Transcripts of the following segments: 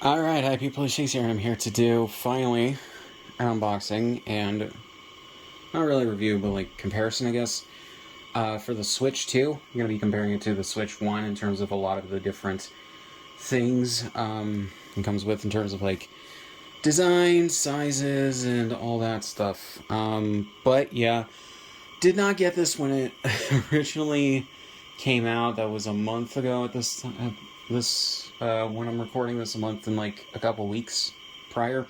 Alright, hi people, it's Scsigs here, and I'm here to do, finally, an unboxing, and not really review, but like comparison, I guess, for the Switch 2. I'm going to be comparing it to the Switch 1 in terms of a lot of the different things it comes with in terms of like design, sizes, and all that stuff. But yeah, did not get this when it originally came out. That was a month ago at when I'm recording this, a month and like a couple weeks prior.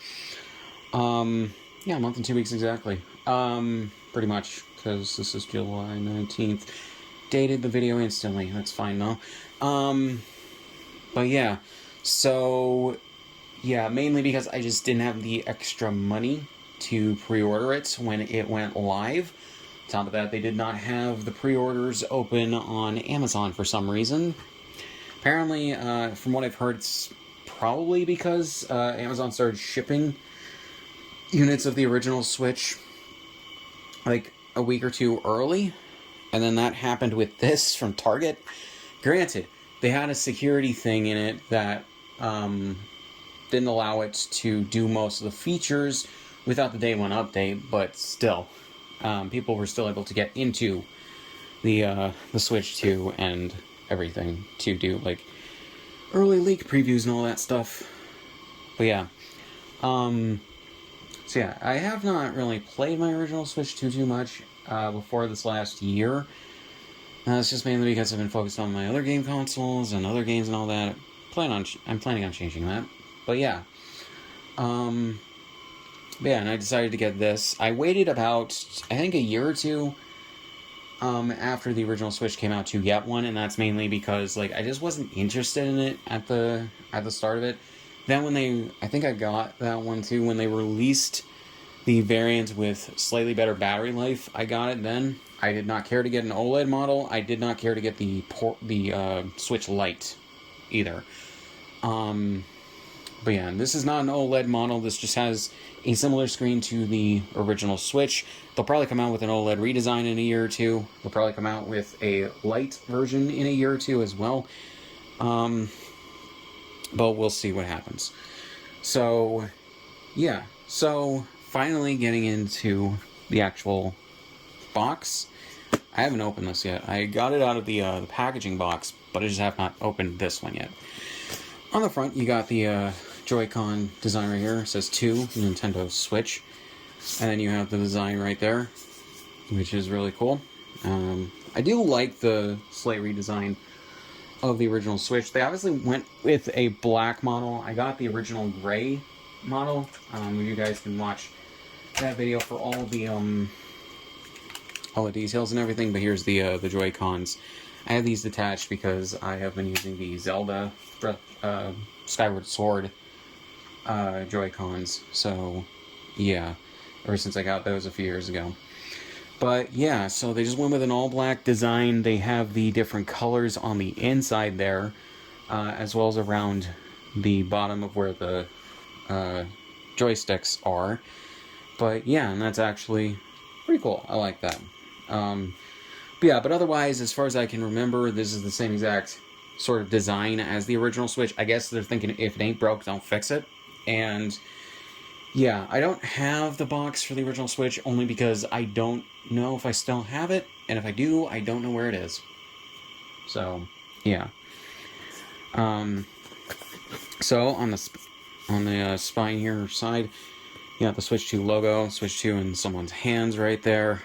Yeah, a month and 2 weeks exactly. Pretty much, because this is July 19th. Dated the video instantly. That's fine though. But yeah, so yeah, mainly because I just didn't have the extra money to pre-order it when it went live. On top of that, they did not have the pre-orders open on Amazon for some reason. Apparently, from what I've heard, it's probably because Amazon started shipping units of the original Switch like a week or two early, and then that happened with this from Target. Granted, they had a security thing in it that didn't allow it to do most of the features without the day one update, but still, people were still able to get into the Switch 2 and everything to do like early leak previews and all that stuff. But yeah, so yeah, I have not really played my original Switch too much before this last year. It's just mainly because I've been focused on my other game consoles and other games and all that. I'm planning on changing that. But yeah. And I decided to get this. I waited about, I think, a year or two after the original Switch came out to get one, and that's mainly because like I just wasn't interested in it at the start of it. Then I think I got that one too when they released the variant with slightly better battery life. I got it then. I did not care to get an OLED model. I did not care to get the Switch Lite either. But yeah, this is not an OLED model. This just has a similar screen to the original Switch. They'll probably come out with an OLED redesign in a year or two. They'll probably come out with a light version in a year or two as well. But we'll see what happens. So, yeah. So, finally getting into the actual box. I haven't opened this yet. I got it out of the packaging box, but I just have not opened this one yet. On the front, you got the Joy-Con design right here. It says 2, Nintendo Switch. And then you have the design right there, which is really cool. I do like the slight redesign of the original Switch. They obviously went with a black model. I got the original gray model. You guys can watch that video for all the details and everything. But here's the Joy-Cons. I have these detached because I have been using the Zelda Skyward Sword Joy-Cons. So yeah, ever since I got those a few years ago. But yeah, so they just went with an all-black design. They have the different colors on the inside there, as well as around the bottom of where the joysticks are. But yeah, and that's actually pretty cool. I like that. But otherwise, as far as I can remember, this is the same exact sort of design as the original Switch. I guess they're thinking if it ain't broke, don't fix it. And yeah, I don't have the box for the original Switch only because I don't know if I still have it, and if I do, I don't know where it is. So, yeah. So on the spine here side, you got the Switch 2 logo, Switch 2 in someone's hands right there.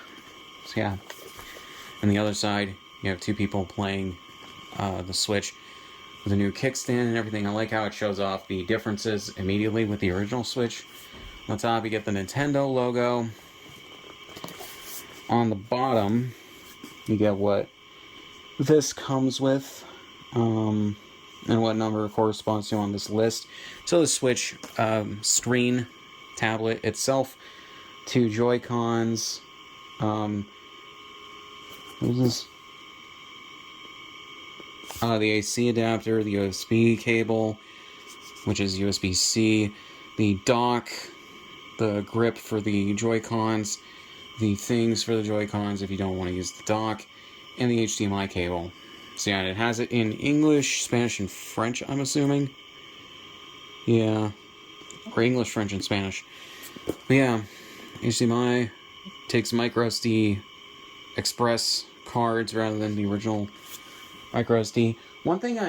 So yeah. On the other side, you have two people playing the Switch with a new kickstand and everything. I like how it shows off the differences immediately with the original Switch. On top, you get the Nintendo logo. On the bottom, you get what this comes with, and what number it corresponds to on this list. So the Switch screen, tablet itself, 2 Joy-Cons, what is this? The AC adapter, the USB cable, which is USB-C, the dock, the grip for the Joy-Cons, the things for the Joy-Cons if you don't want to use the dock, and the HDMI cable. So yeah, it has it in English, Spanish, and French, I'm assuming. Yeah. Or English, French, and Spanish. But yeah, HDMI takes micro SD express cards rather than the original micro SD. One thing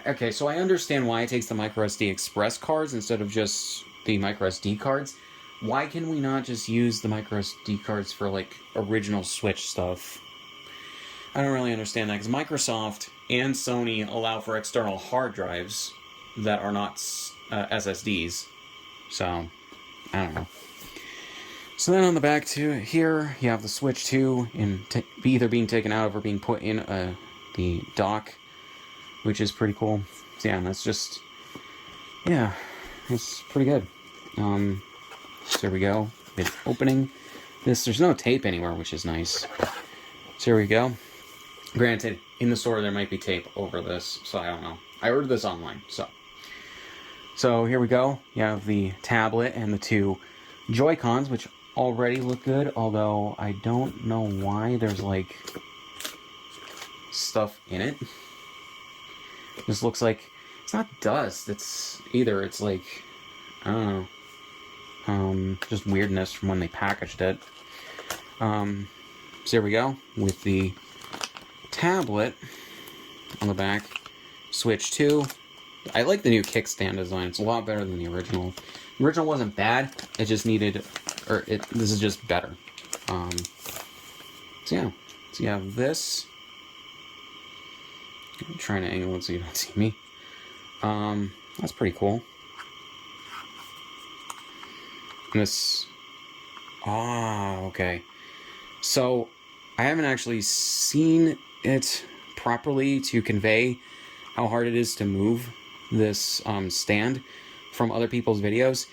okay, so I understand why it takes the micro SD express cards instead of just the micro SD cards. Why can we not just use the micro SD cards for like original Switch stuff? I don't really understand that because Microsoft and Sony allow for external hard drives that are not SSDs. So, I don't know. So then on the back here, you have the Switch 2 either being taken out of or being put in the dock, which is pretty cool. So yeah, that's just, yeah, it's pretty good. So there we go. With opening this, there's no tape anywhere, which is nice. So here we go. Granted, in the store there might be tape over this, so I don't know. I ordered this online, so. So here we go. You have the tablet and the two Joy-Cons, which already look good, although I don't know why there's like stuff in it. This looks like it's not dust. It's like I don't know, just weirdness from when they packaged it. So here we go with the tablet on the back. Switch 2. I like the new kickstand design. It's a lot better than the original. The original wasn't bad. It just needed, this is just better. So yeah. So you have this. I'm trying to angle it so you don't see me. That's pretty cool. And this. Okay. So I haven't actually seen it properly to convey how hard it is to move this stand from other people's videos.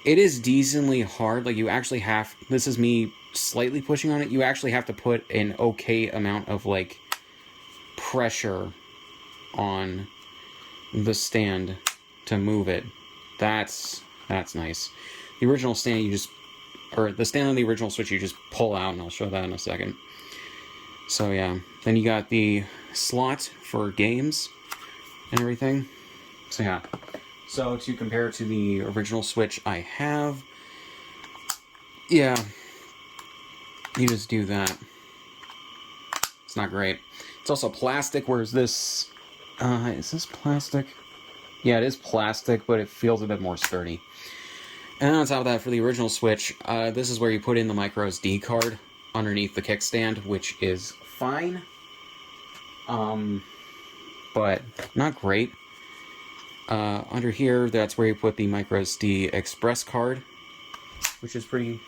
It is decently hard. Like, you actually have, this is me slightly pushing on it, you actually have to put an okay amount of like pressure on the stand to move it. That's nice. The original stand the stand on the original Switch you just pull out, and I'll show that in a second. So yeah, then you got the slot for games and everything. So yeah, so to compare to the original Switch I have, yeah, you just do that. It's not great. It's also plastic, whereas this, is this plastic? Yeah, it is plastic, but it feels a bit more sturdy. And on top of that, for the original Switch, this is where you put in the micro SD card underneath the kickstand, which is fine, but not great. Under here, that's where you put the micro SD express card, which is pretty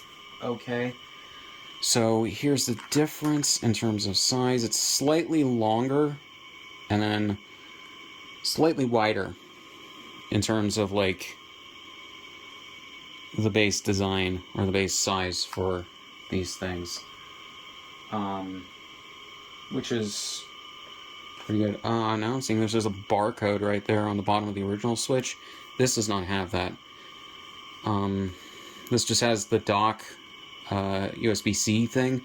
okay. So here's the difference in terms of size. It's slightly longer and then slightly wider in terms of like the base design or the base size for these things, which is pretty good. Now I'm seeing there's a barcode right there on the bottom of the original Switch. This does not have that. This just has the dock USB-C thing,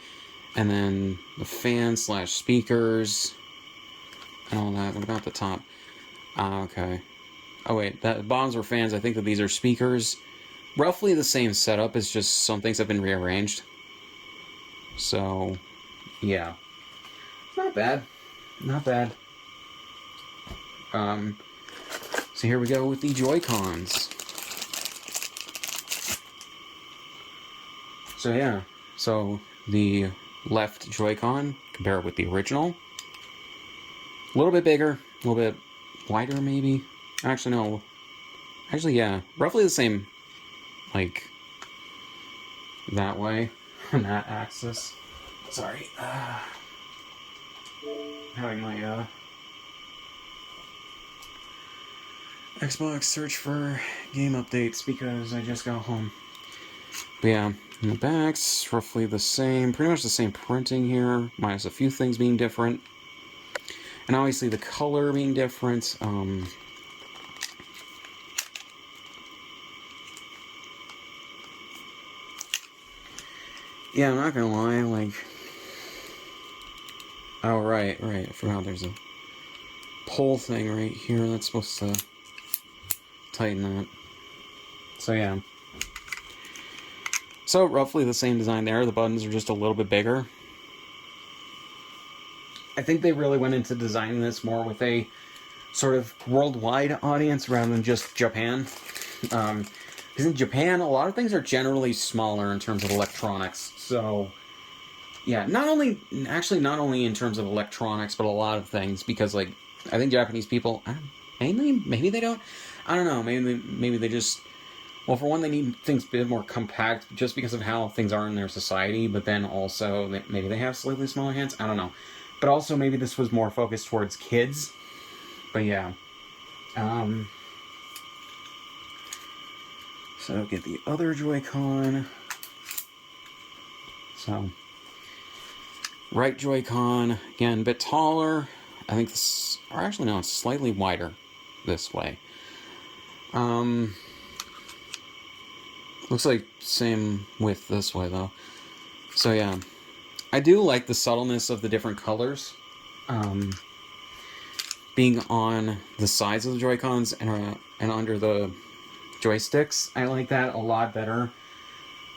and then the fan/speakers and all that. What about the top? Okay. Oh wait, that bottoms were fans. I think that these are speakers. Roughly the same setup, it's just some things have been rearranged. So, yeah. Not bad. Not bad. So here we go with the Joy-Cons. So yeah, so the left Joy-Con, compare it with the original. A little bit bigger, a little bit wider maybe. Actually, no. Actually, yeah, roughly the same. Like, that way, on that axis. Sorry, having my, Xbox search for game updates because I just got home. But yeah, in the back's roughly the same, pretty much the same printing here, minus a few things being different. And obviously the color being different, yeah, I'm not gonna lie, like... Oh, right, I forgot there's a pull thing right here that's supposed to tighten that. So yeah. So roughly the same design there. The buttons are just a little bit bigger. I think they really went into designing this more with a sort of worldwide audience rather than just Japan. Because in Japan, a lot of things are generally smaller in terms of electronics. So, yeah, not only in terms of electronics, but a lot of things. Because, like, I think Japanese people, maybe they don't. I don't know. Maybe they just. Well, for one, they need things a bit more compact just because of how things are in their society. But then also, maybe they have slightly smaller hands. I don't know. But also, maybe this was more focused towards kids. But yeah. So get the other Joy-Con. So, right Joy-Con, again, a bit taller. I think this, or actually no, it's slightly wider this way. Looks like same width this way though. So yeah, I do like the subtleness of the different colors. Being on the sides of the Joy-Cons and under the joysticks, I like that a lot better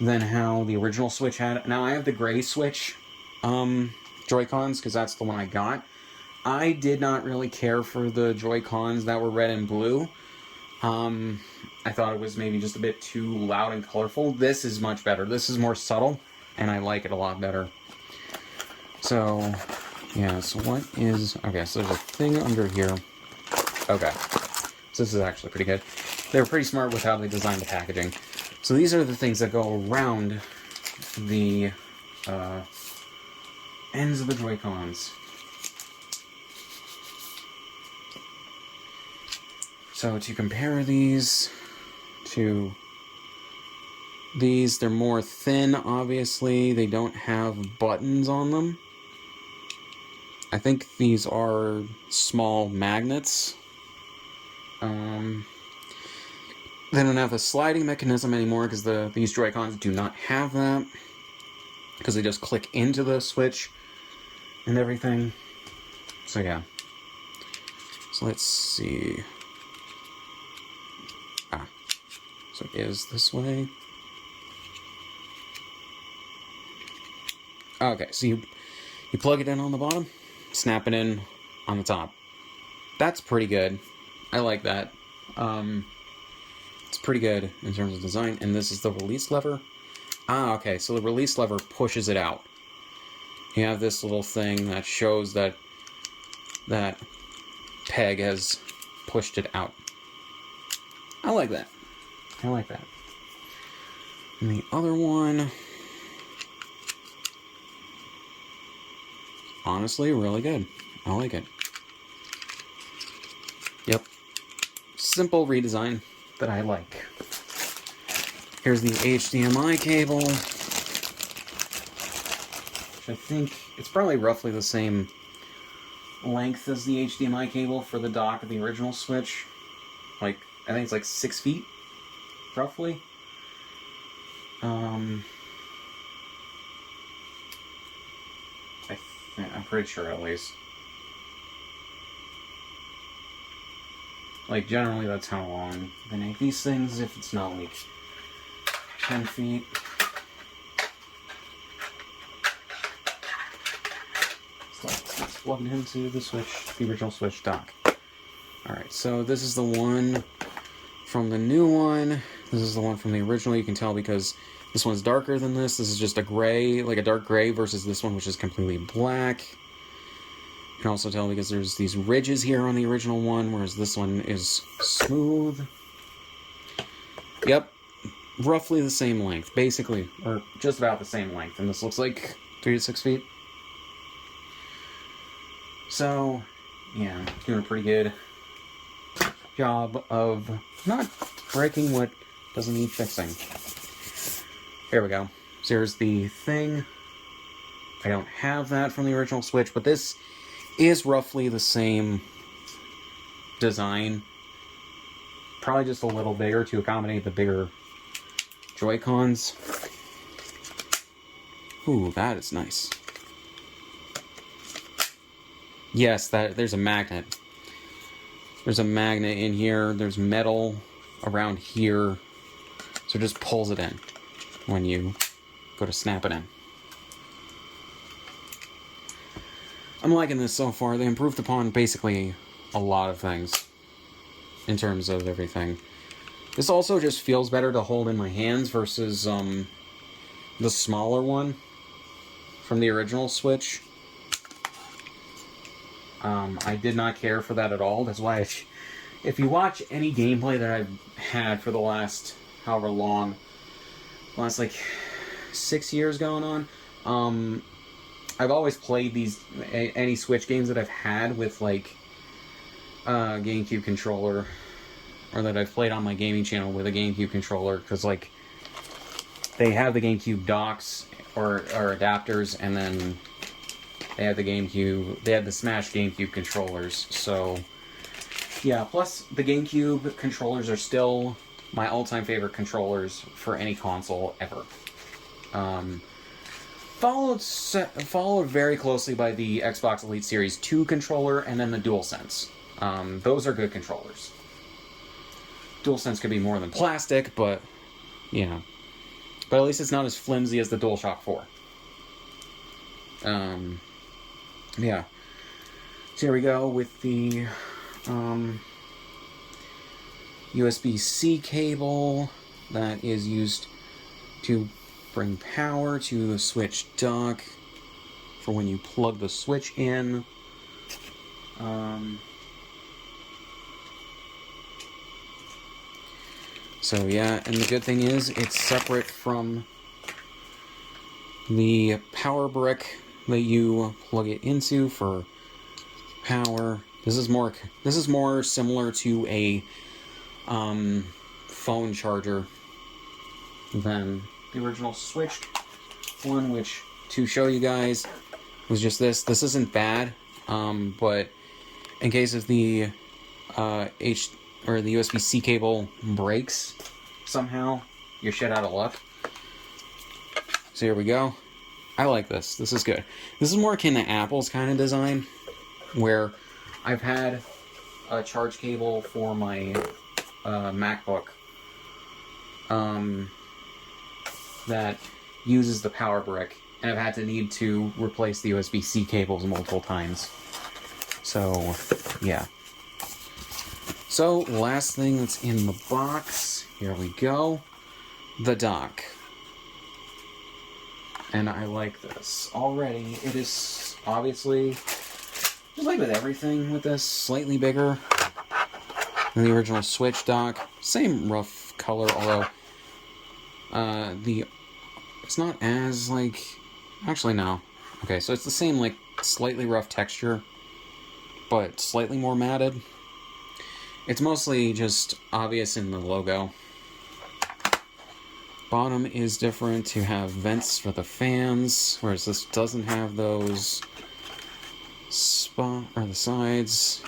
than how the original Switch had it. Now I have the gray Switch Joy-Cons because that's the one I got. I did not really care for the Joy-Cons that were red and blue. I thought it was maybe just a bit too loud and colorful. This is much better. This is more subtle, and I like it a lot better. So, yeah, so what is... Okay, so there's a thing under here. Okay. So this is actually pretty good. They were pretty smart with how they designed the packaging. So these are the things that go around the ends of the Joy-Cons. So to compare these to these, they're more thin, obviously. They don't have buttons on them. I think these are small magnets. They don't have a sliding mechanism anymore because these Joy-Cons do not have that. Because they just click into the Switch and everything. So yeah. So let's see. So it is this way. Okay, so you plug it in on the bottom, snap it in on the top. That's pretty good. I like that. It's pretty good in terms of design. And this is the release lever. Okay, so the release lever pushes it out. You have this little thing that shows that peg has pushed it out. I like that. I like that. And the other one, honestly, really good. I like it. Yep. Simple redesign that I like. Here's the HDMI cable, which I think it's probably roughly the same length as the HDMI cable for the dock of the original Switch. Like, I think it's like 6 feet. Roughly. I'm pretty sure at least. Like, generally that's how long they make these things, if it's not like 10 feet. So let's plug it into the Switch, the original Switch dock. Alright, so this is the one from the new one. This is the one from the original. You can tell because this one's darker than this. This is just a gray, like a dark gray, versus this one, which is completely black. You can also tell because there's these ridges here on the original one, whereas this one is smooth. Yep, roughly the same length, basically, or just about the same length. And this looks like 3 to 6 feet. So, yeah, doing a pretty good job of not breaking what doesn't need fixing. There we go. So here's the thing. I don't have that from the original Switch, but this is roughly the same design. Probably just a little bigger to accommodate the bigger Joy-Cons. Ooh, that is nice. Yes, there's a magnet. There's a magnet in here. There's metal around here. So it just pulls it in when you go to snap it in. I'm liking this so far. They improved upon basically a lot of things in terms of everything. This also just feels better to hold in my hands versus the smaller one from the original Switch. I did not care for that at all. That's why if you watch any gameplay that I've had for the last however long, last like 6 years going on, I've always played any Switch games that I've had with like GameCube controller, or that I've played on my gaming channel with a GameCube controller, because like they have the GameCube docks or adapters, and then they had the Smash GameCube controllers. So yeah, plus the GameCube controllers are still my all-time favorite controllers for any console ever. Followed very closely by the Xbox Elite Series 2 controller, and then the DualSense. Those are good controllers. DualSense could be more than plastic, but yeah. But at least it's not as flimsy as the DualShock 4. Yeah. So here we go with the USB-C cable that is used to bring power to the Switch dock for when you plug the Switch in. So yeah, and the good thing is it's separate from the power brick that you plug it into for power. This is more similar to a phone charger than the original Switch one, which, to show you guys, was just this. This isn't bad, but in case if the the USB-C cable breaks somehow, you're shit out of luck. So here we go. I like this. This is good. This is more akin to Apple's kind of design, where I've had a charge cable for my MacBook that uses the power brick, and I've had to need to replace the USB-C cables multiple times. So, yeah. So, last thing that's in the box, here we go, the dock. And I like this already. It is obviously, just like with everything with this, slightly bigger than the original Switch dock. Same rough color, although it's not as like, actually no. Okay, so it's the same like slightly rough texture, but slightly more matted. It's mostly just obvious in the logo. Bottom is different to have vents for the fans, whereas this doesn't have those. The sides.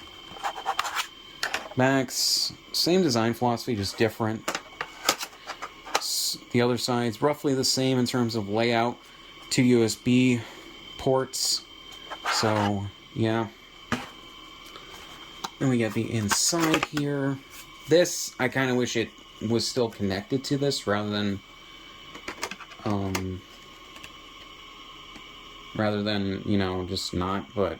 Backs, same design philosophy, just different. The other side's roughly the same in terms of layout. 2 USB ports. So, yeah. Then we get the inside here. This, I kind of wish it was still connected to this rather than you know, just not, but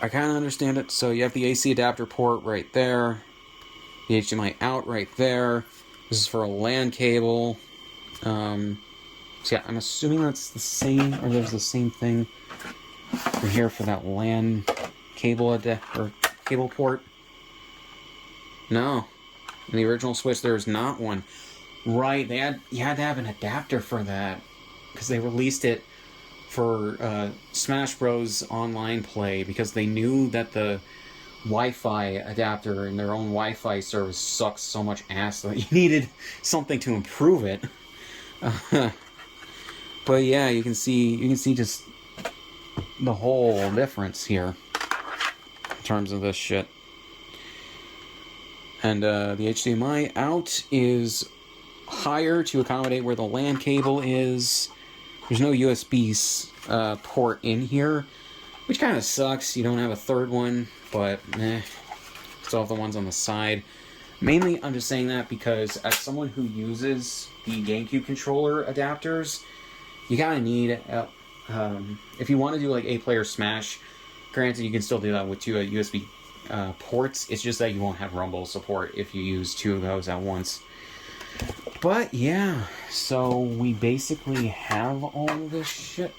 I kind of understand it. So you have the AC adapter port right there, the HDMI out right there. This is for a LAN cable. So yeah, I'm assuming that's the same, or there's the same thing for here for that LAN cable cable port. No, in the original Switch there's not one. Right, you had to have an adapter for that, because they released it for Smash Bros. Online play, because they knew that the Wi-Fi adapter in their own Wi-Fi service sucks so much ass that you needed something to improve it. But yeah, you can see just the whole difference here in terms of this shit. And the HDMI out is higher to accommodate where the LAN cable is. There's no USB port in here, which kind of sucks. You don't have a third one, but still have the ones on the side. Mainly, I'm just saying that because as someone who uses the GameCube controller adapters, you kind of need, if you want to do like 8-player Smash, granted you can still do that with 2 USB ports, it's just that you won't have Rumble support if you use 2 of those at once. But yeah, so we basically have all this shit,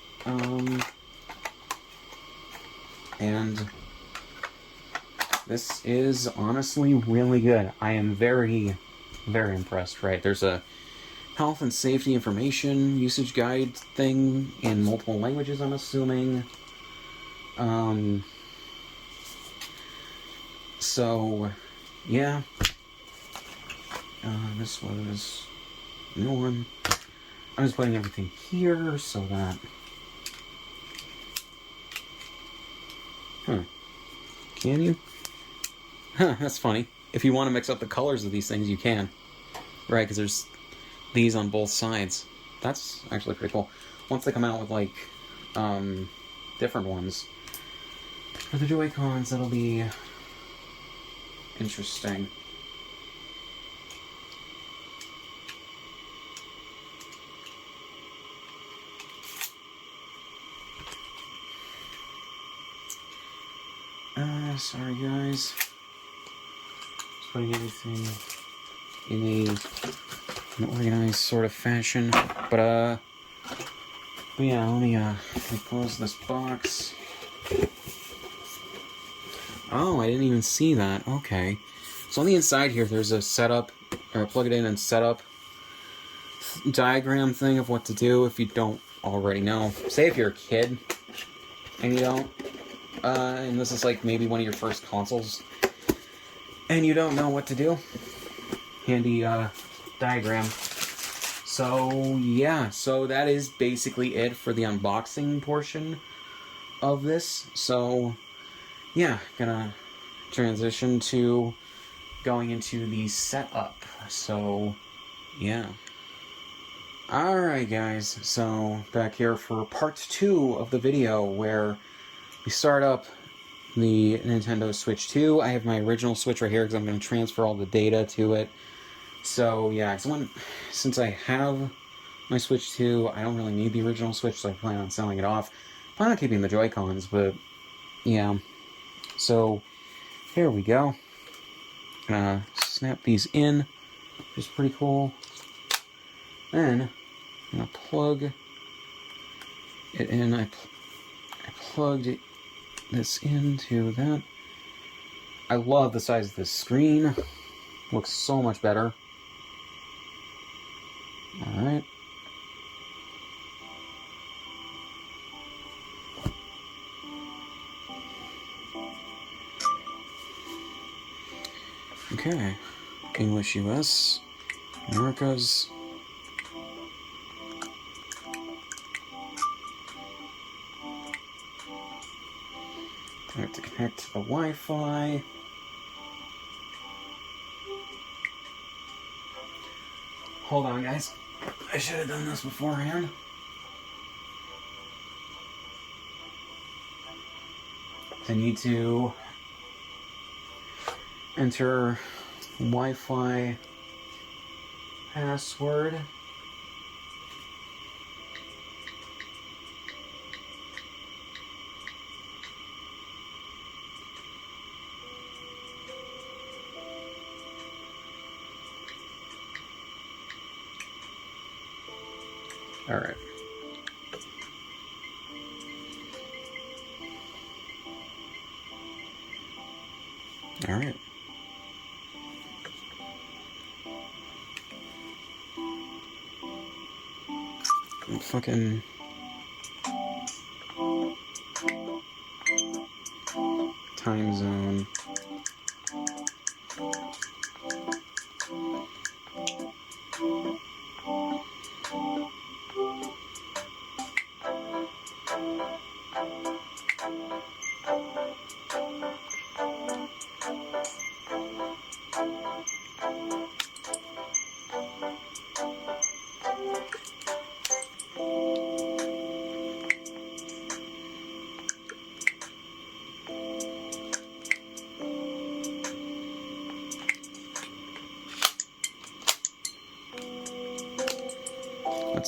and this is honestly really good. I am very, very impressed, right? There's a health and safety information usage guide thing in multiple languages, I'm assuming. So, yeah. This was a new one. I'm just putting everything here so that... Can you? Huh, that's funny. If you want to mix up the colors of these things, you can. Right, because there's these on both sides. That's actually pretty cool. Once they come out with, like, different ones for the Joy-Cons, that'll be interesting. Sorry guys. Just putting everything in an organized sort of fashion. But yeah, let me close this box. Oh, I didn't even see that. Okay. So on the inside here, there's a setup, or a plug it in and setup diagram thing of what to do if you don't already know. Say if you're a kid and you don't, and this is like maybe one of your first consoles, and you don't know what to do. Handy diagram. So yeah, so that is basically it for the unboxing portion of this. So yeah, gonna transition to going into the setup. So yeah. Alright guys, so back here for part 2 of the video where we start up the Nintendo Switch 2. I have my original Switch right here because I'm going to transfer all the data to it. So yeah, since I have my Switch 2, I don't really need the original Switch, so I plan on selling it off. I plan on keeping the Joy-Cons, but yeah. So here we go. Snap these in, which is pretty cool. Then I'm going to plug it in. I plugged this into that. I love the size of this screen. Looks so much better. Alright. Okay. English US. Americas. I have to connect to the Wi-Fi. Hold on, guys. I should have done this beforehand. I need to enter Wi-Fi password. All right. All right. Fucking time zone.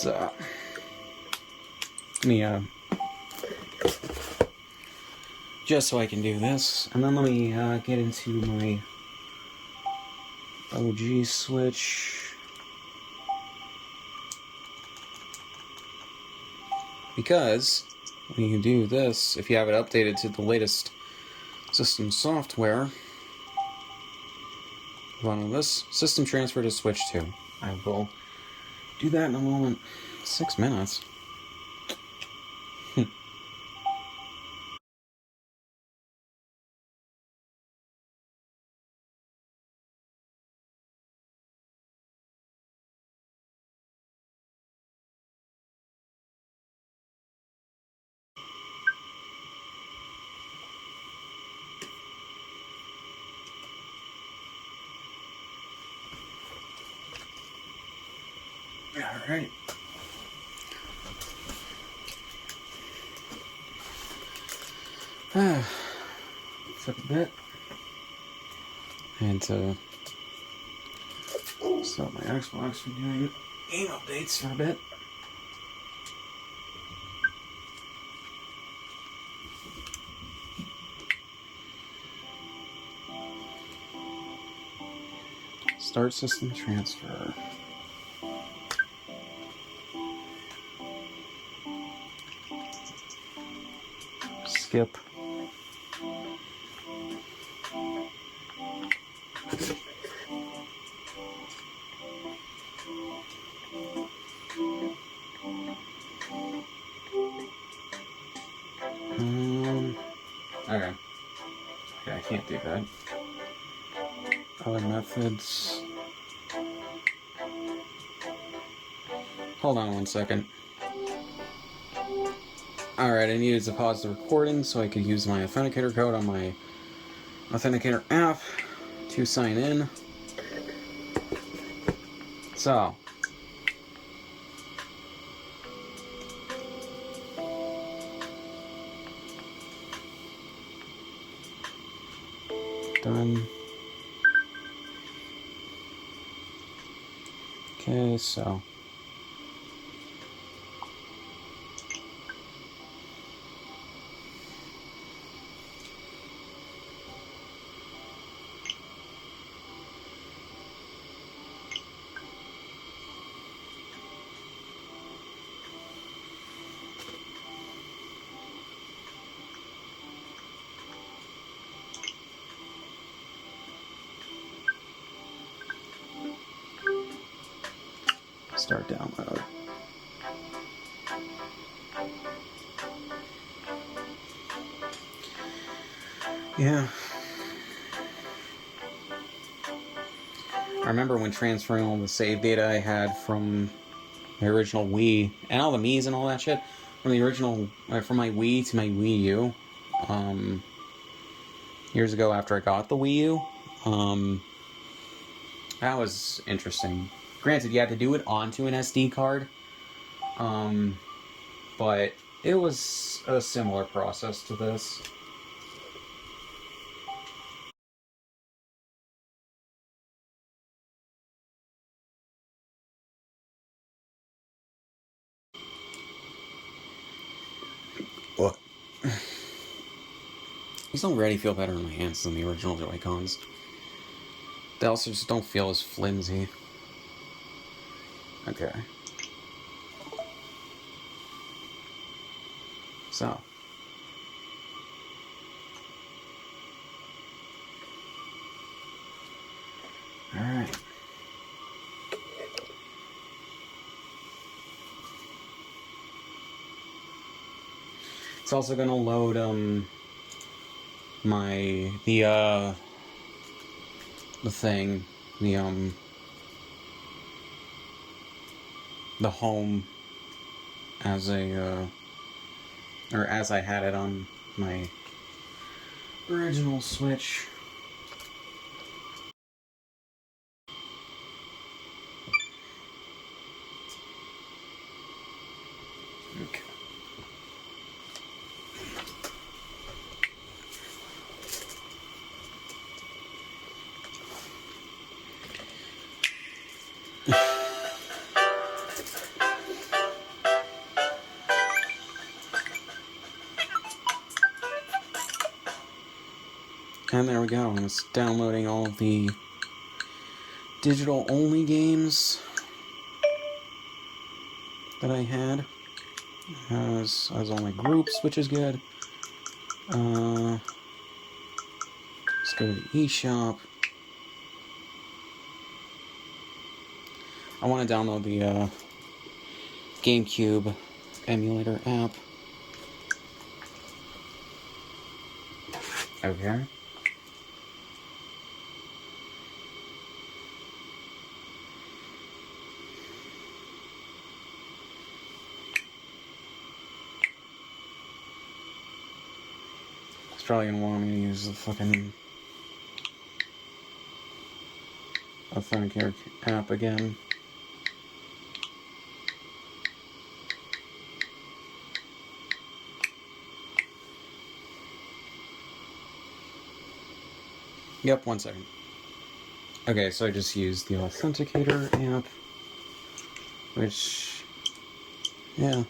let's let me just so I can do this, and then let me get into my OG switch, because when you do this, if you have it updated to the latest system software, on this system transfer to switch to. I will do that in a moment. 6 minutes. Alright. Took a bit. And to stop my Xbox from doing game updates for a bit. Start system transfer. Skip. Okay. Okay, I can't do that. Other methods. Hold on 1 second. Alright, I needed to pause the recording so I could use my authenticator code on my authenticator app to sign in. So. Done. Okay, so. Start download. Yeah. I remember when transferring all the save data I had from my original Wii, and all the Miis and all that shit, from the original, from my Wii to my Wii U, years ago after I got the Wii U. That was interesting. Granted, you had to do it onto an SD card, but it was a similar process to this. What? These already feel better in my hands than the original Joy-Cons. They also just don't feel as flimsy. Okay. So. Alright. It's also gonna load, the thing, the home as a, or as I had it on my original Switch. Okay. And there we go. It's downloading all of the digital-only games that I had. Has all my groups, which is good. Let's go to the eShop. I want to download the GameCube emulator app. Okay. It's probably gonna want me to use the fucking Authenticator app again. Yep, 1 second. Okay, so I just used the Authenticator app, which, yeah.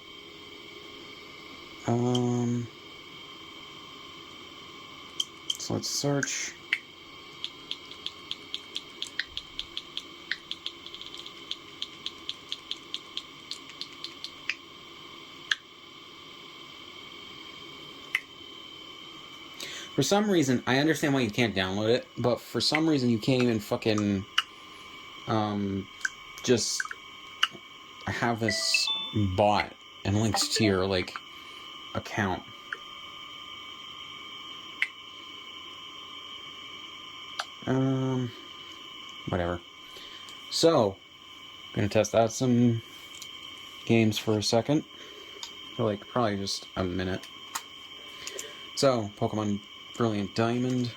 So let's search. For some reason, I understand why you can't download it, but for some reason you can't even fucking, just have this bot and links to your, like, account. Whatever. So, gonna test out some games for a second. For, like, probably just a minute. So, Pokemon Brilliant Diamond.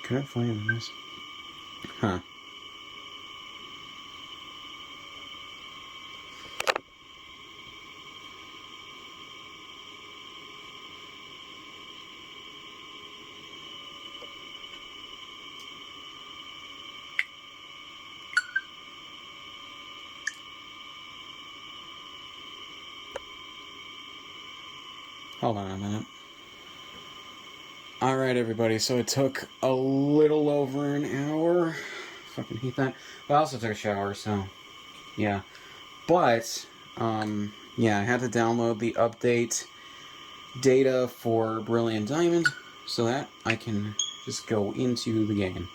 Could I find this? Huh. Hold on a minute. Alright, everybody, so it took a little over an hour. Fucking hate that. But I also took a shower, so, yeah. But, yeah, I had to download the update data for Brilliant Diamond so that I can just go into the game.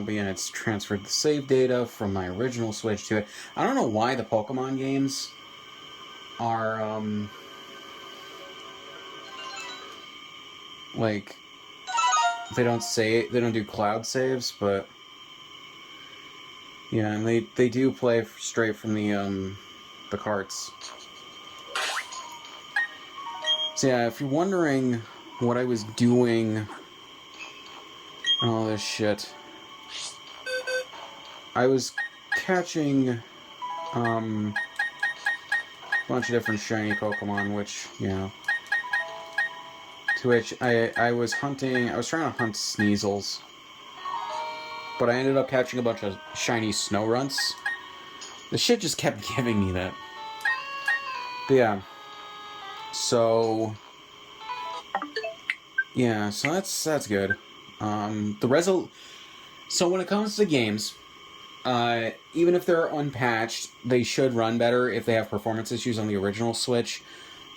But yeah, it's transferred the save data from my original Switch to it. I don't know why the Pokemon games are, like, they don't do cloud saves, but yeah, and they do play straight from the carts. So yeah, if you're wondering what I was doing and all this shit, I was catching a bunch of different shiny Pokemon, which, you know, to which I was trying to hunt Sneasels, but I ended up catching a bunch of shiny Snowrunts. The shit just kept giving me that. But yeah, so yeah, so that's good. So when it comes to games, even if they're unpatched, they should run better if they have performance issues on the original Switch.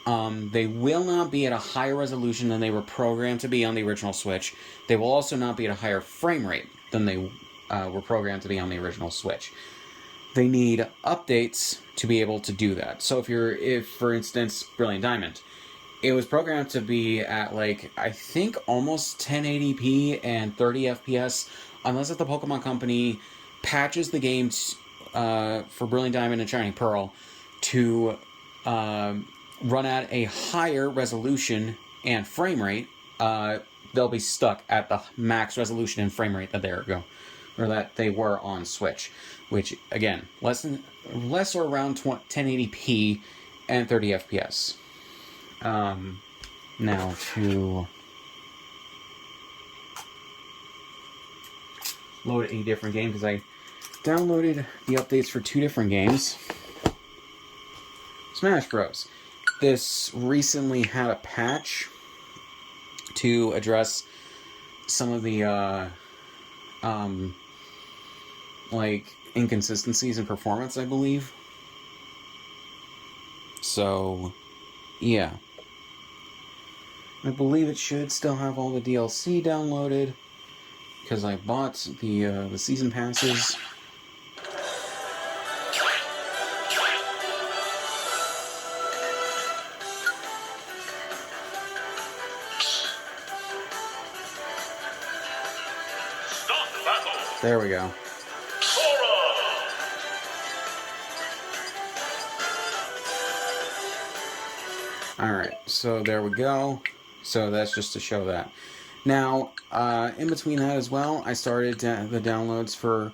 They will not be at a higher resolution than they were programmed to be on the original Switch. They will also not be at a higher frame rate than they were programmed to be on the original Switch. They need updates to be able to do that. So if for instance, Brilliant Diamond, it was programmed to be at, like, I think almost 1080p and 30 FPS, unless if the Pokemon Company patches the game for Brilliant Diamond and Shining Pearl to run at a higher resolution and frame rate. They'll be stuck at the max resolution and frame rate that they were on Switch, which, again, less than less or around 1080p and 30 FPS. Now to load a different game, because I downloaded the updates for 2 different games. Smash Bros. This recently had a patch to address some of the like inconsistencies in performance, I believe. So, yeah. I believe it should still have all the DLC downloaded, because I bought the season passes. There we go. Alright, so there we go. So that's just to show that. Now, in between that as well, I started the downloads for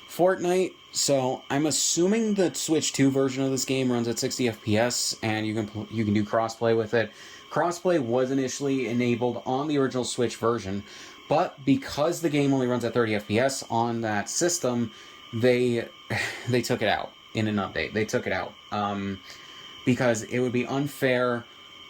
Fortnite. So I'm assuming the Switch 2 version of this game runs at 60 FPS, and you can do crossplay with it. Crossplay was initially enabled on the original Switch version, but because the game only runs at 30 FPS on that system, they took it out in an update. They took it out because it would be unfair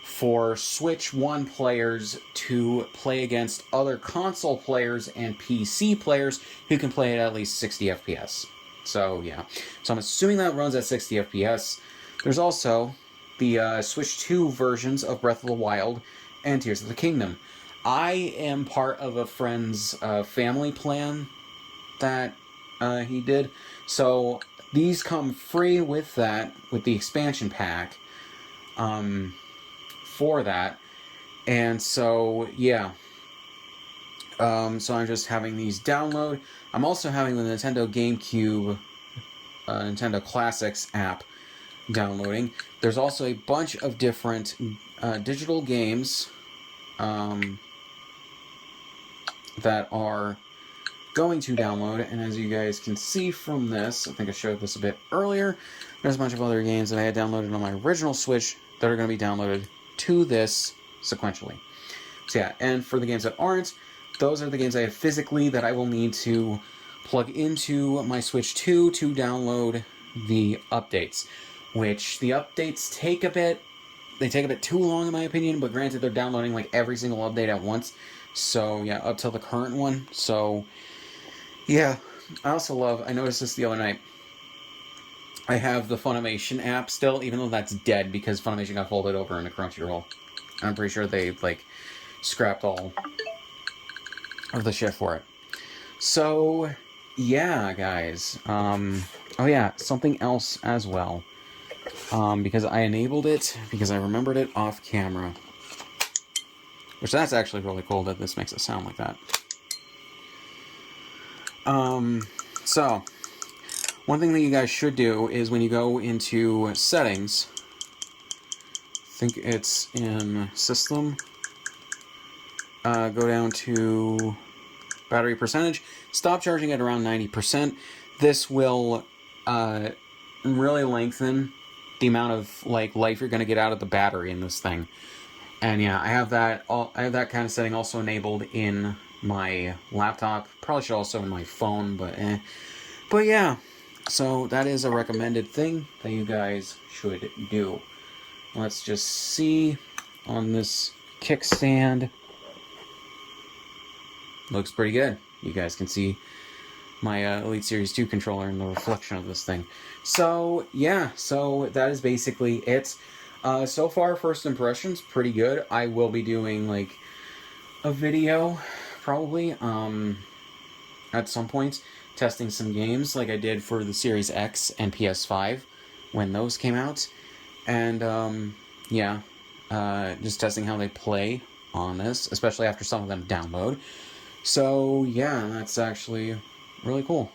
for Switch 1 players to play against other console players and PC players who can play at least 60 FPS. So, yeah. So I'm assuming that runs at 60 FPS. There's also the Switch 2 versions of Breath of the Wild and Tears of the Kingdom. I am part of a friend's family plan that he did. So these come free with that, with the expansion pack. For that, and so yeah, so I'm just having these download. I'm also having the Nintendo GameCube Nintendo Classics app downloading. There's also a bunch of different digital games that are going to download, and as you guys can see from this, I think I showed this a bit earlier, there's a bunch of other games that I had downloaded on my original Switch that are going to be downloaded to this sequentially. So yeah, and for the games that aren't, those are the games I have physically that I will need to plug into my Switch 2 to download the updates, which the updates take a bit too long in my opinion, but granted they're downloading like every single update at once. So yeah, up till the current one. So yeah, I noticed this the other night. I have the Funimation app still, even though that's dead because Funimation got folded over into Crunchyroll. I'm pretty sure they like scrapped all of the shit for it. So yeah, guys. Oh yeah, something else as well. Because I enabled it because I remembered it off camera. Which that's actually really cool that this makes it sound like that. So one thing that you guys should do is when you go into settings, I think it's in system, go down to battery percentage, stop charging at around 90%. This will really lengthen the amount of like life you're going to get out of the battery in this thing. And yeah, I have that kind of setting also enabled in my laptop. Probably should also in my phone, but yeah. So that is a recommended thing that you guys should do. Let's just see on this kickstand. Looks pretty good. You guys can see my Elite Series 2 controller and the reflection of this thing. So yeah, so that is basically it. So far, first impressions, pretty good. I will be doing like a video, probably, at some point, testing some games like I did for the Series X and PS5 when those came out. And yeah, just testing how they play on this, especially after some of them download. So yeah, that's actually really cool.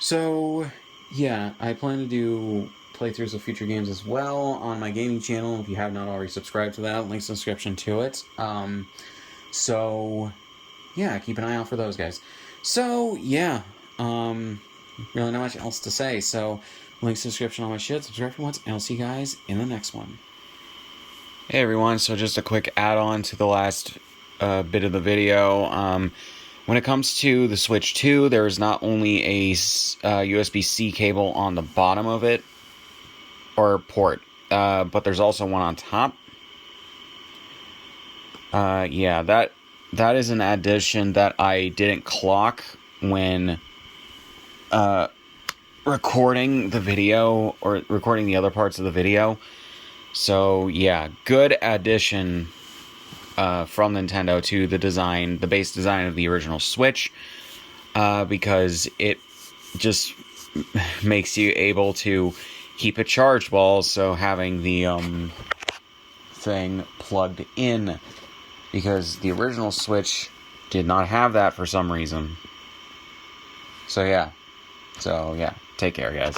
So yeah, I plan to do playthroughs of future games as well on my gaming channel. If you have not already subscribed to that, links in the description to it. So yeah, keep an eye out for those guys. So yeah, really not much else to say. So, links to the description, all my shit. Subscribe for once, and I'll see you guys in the next one. Hey everyone, so just a quick add-on to the last bit of the video. When it comes to the Switch 2, there is not only a USB-C cable on the bottom of it, or port, but there's also one on top. Yeah, that is an addition that I didn't clock when recording the video, or recording the other parts of the video. So yeah, good addition from Nintendo to the design, the base design of the original Switch, because it just makes you able to keep it charged while also having the thing plugged in, because the original Switch did not have that for some reason. So yeah, take care, guys.